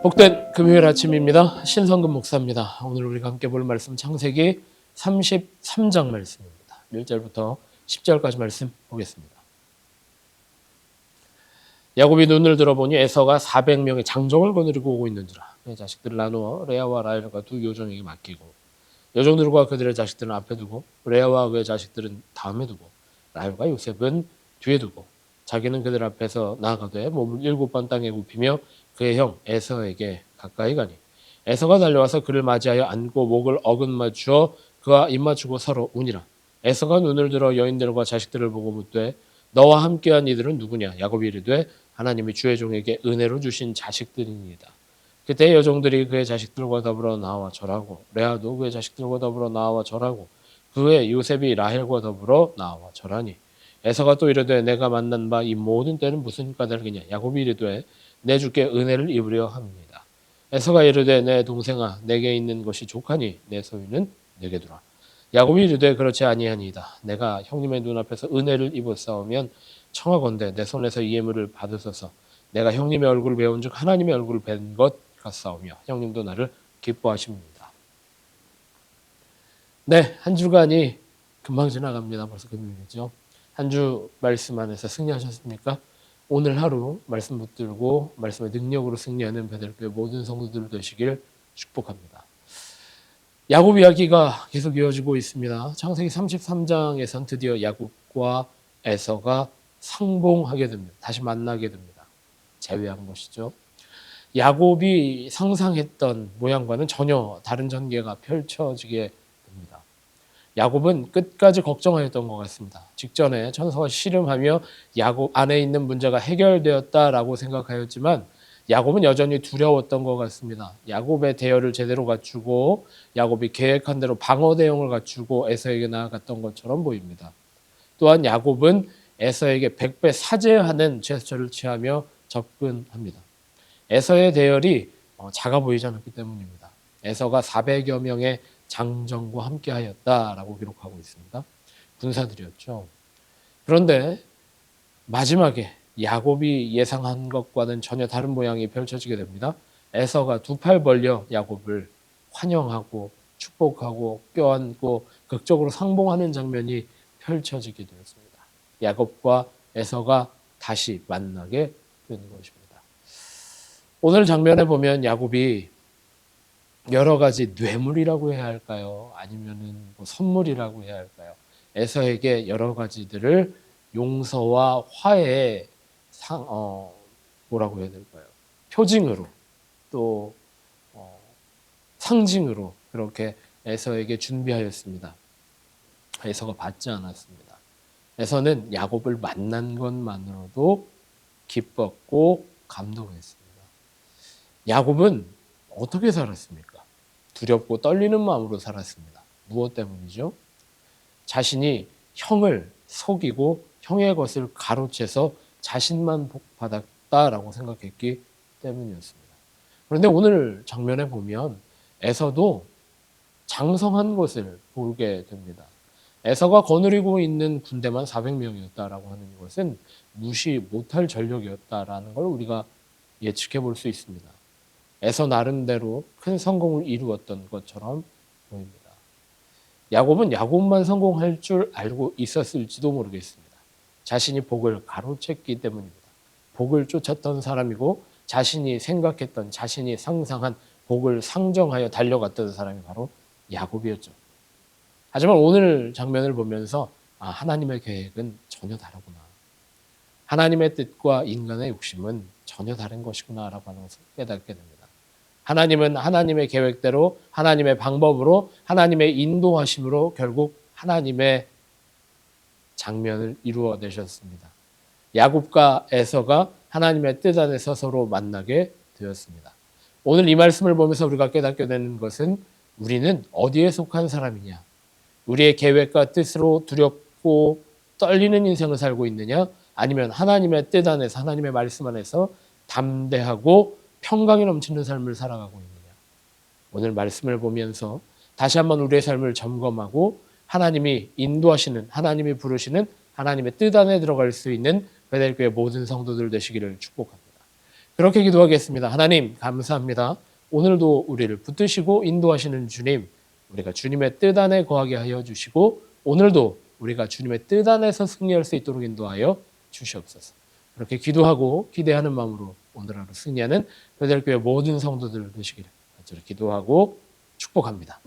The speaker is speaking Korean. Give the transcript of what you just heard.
복된 금요일 아침입니다. 신성근 목사입니다. 오늘 우리가 함께 볼 말씀 창세기 33장 말씀입니다. 1절부터 10절까지 말씀 보겠습니다. 야곱이 눈을 들어보니 에서가 400명의 장정을 거느리고 오고 있는지라. 그의 자식들을 나누어 레아와 라헬과 두 요정에게 맡기고 여종들과 그들의 자식들은 앞에 두고 레아와 그의 자식들은 다음에 두고 라헬과 요셉은 뒤에 두고 자기는 그들 앞에서 나아가되 몸을 7번 땅에 굽히며 그의 형 에서에게 가까이 가니 에서가 달려와서 그를 맞이하여 안고 목을 어긋맞추어 그와 입맞추고 서로 우니라. 에서가 눈을 들어 여인들과 자식들을 보고 묻되 너와 함께한 이들은 누구냐? 야곱이 이르되 하나님이 주의 종에게 은혜로 주신 자식들이니이다. 그때 여종들이 그의 자식들과 더불어 나와 절하고 레아도 그의 자식들과 더불어 나와 절하고 그의 요셉이 라헬과 더불어 나와 절하니 에서가 또 이르되 내가 만난 바 이 모든 때는 무슨 까닭이냐? 야곱이 이르되 내 주께 은혜를 입으려 합니다. 에서가 이르되 내 동생아 내게 있는 것이 족하니 내 소유는 내게 두라. 야곱이 이르되 그렇지 아니하니이다. 내가 형님의 눈앞에서 은혜를 입었사오면 청하건대 내 손에서 이 예물을 받으소서. 내가 형님의 얼굴을 배운즉 하나님의 얼굴을 뵌 것 같사오며 형님도 나를 기뻐하십니다. 네, 한 주간이 금방 지나갑니다. 벌써 금요일이죠. 한 주 말씀 안에서 승리하셨습니까? 오늘 하루 말씀 붙들고 말씀의 능력으로 승리하는 베델교회 모든 성도들 되시길 축복합니다. 야곱 이야기가 계속 이어지고 있습니다. 창세기 33장에선 드디어 야곱과 에서가 상봉하게 됩니다. 다시 만나게 됩니다. 재회한 것이죠. 야곱이 상상했던 모양과는 전혀 다른 전개가 펼쳐지게 됩니다. 야곱은 끝까지 걱정하였던 것 같습니다. 직전에 천사가 씨름하며 야곱 안에 있는 문제가 해결되었다라고 생각하였지만 야곱은 여전히 두려웠던 것 같습니다. 야곱의 대열을 제대로 갖추고 야곱이 계획한 대로 방어 대응을 갖추고 에서에게 나아갔던 것처럼 보입니다. 또한 야곱은 에서에게 100배 사죄하는 제스처를 취하며 접근합니다. 에서의 대열이 작아 보이지 않았기 때문입니다. 에서가 400여 명의 장정과 함께 하였다라고 기록하고 있습니다. 군사들이었죠. 그런데 마지막에 야곱이 예상한 것과는 전혀 다른 모양이 펼쳐지게 됩니다. 에서가 두 팔 벌려 야곱을 환영하고 축복하고 껴안고 극적으로 상봉하는 장면이 펼쳐지게 되었습니다. 야곱과 에서가 다시 만나게 되는 것입니다. 오늘 장면에 보면 야곱이 여러 가지 뇌물이라고 해야 할까요? 아니면은 뭐 선물이라고 해야 할까요? 에서에게 여러 가지들을 용서와 화해의 뭐라고 해야 될까요? 표징으로 또 상징으로 그렇게 에서에게 준비하였습니다. 에서가 받지 않았습니다. 에서는 야곱을 만난 것만으로도 기뻤고 감동했습니다. 야곱은 어떻게 살았습니까? 두렵고 떨리는 마음으로 살았습니다. 무엇 때문이죠? 자신이 형을 속이고 형의 것을 가로채서 자신만 복받았다라고 생각했기 때문이었습니다. 그런데 오늘 장면에 보면 에서도 장성한 것을 보게 됩니다. 에서가 거느리고 있는 군대만 400명이었다라고 하는 것은 무시 못할 전력이었다라는 걸 우리가 예측해 볼 수 있습니다. 에서 나름대로 큰 성공을 이루었던 것처럼 보입니다. 야곱은 야곱만 성공할 줄 알고 있었을지도 모르겠습니다. 자신이 복을 가로챘기 때문입니다. 복을 쫓았던 사람이고 자신이 생각했던 자신이 상상한 복을 상정하여 달려갔던 사람이 바로 야곱이었죠. 하지만 오늘 장면을 보면서 하나님의 계획은 전혀 다르구나. 하나님의 뜻과 인간의 욕심은 전혀 다른 것이구나 라고 하는 것을 깨닫게 됩니다. 하나님은 하나님의 계획대로 하나님의 방법으로 하나님의 인도하심으로 결국 하나님의 장면을 이루어내셨습니다. 야곱과 에서가 하나님의 뜻 안에서 서로 만나게 되었습니다. 오늘 이 말씀을 보면서 우리가 깨닫게 되는 것은 우리는 어디에 속한 사람이냐? 우리의 계획과 뜻으로 두렵고 떨리는 인생을 살고 있느냐? 아니면 하나님의 뜻 안에서 하나님의 말씀 안에서 담대하고 평강이 넘치는 삶을 살아가고 있느냐. 오늘 말씀을 보면서 다시 한번 우리의 삶을 점검하고 하나님이 인도하시는 하나님이 부르시는 하나님의 뜻 안에 들어갈 수 있는 베델교회 모든 성도들 되시기를 축복합니다. 그렇게 기도하겠습니다. 하나님 감사합니다. 오늘도 우리를 붙드시고 인도하시는 주님, 우리가 주님의 뜻 안에 거하게 하여 주시고 오늘도 우리가 주님의 뜻 안에서 승리할 수 있도록 인도하여 주시옵소서. 그렇게 기도하고 기대하는 마음으로 오늘 하루 승리하는 베델교회 모든 성도들 되시기를 간절히 기도하고 축복합니다.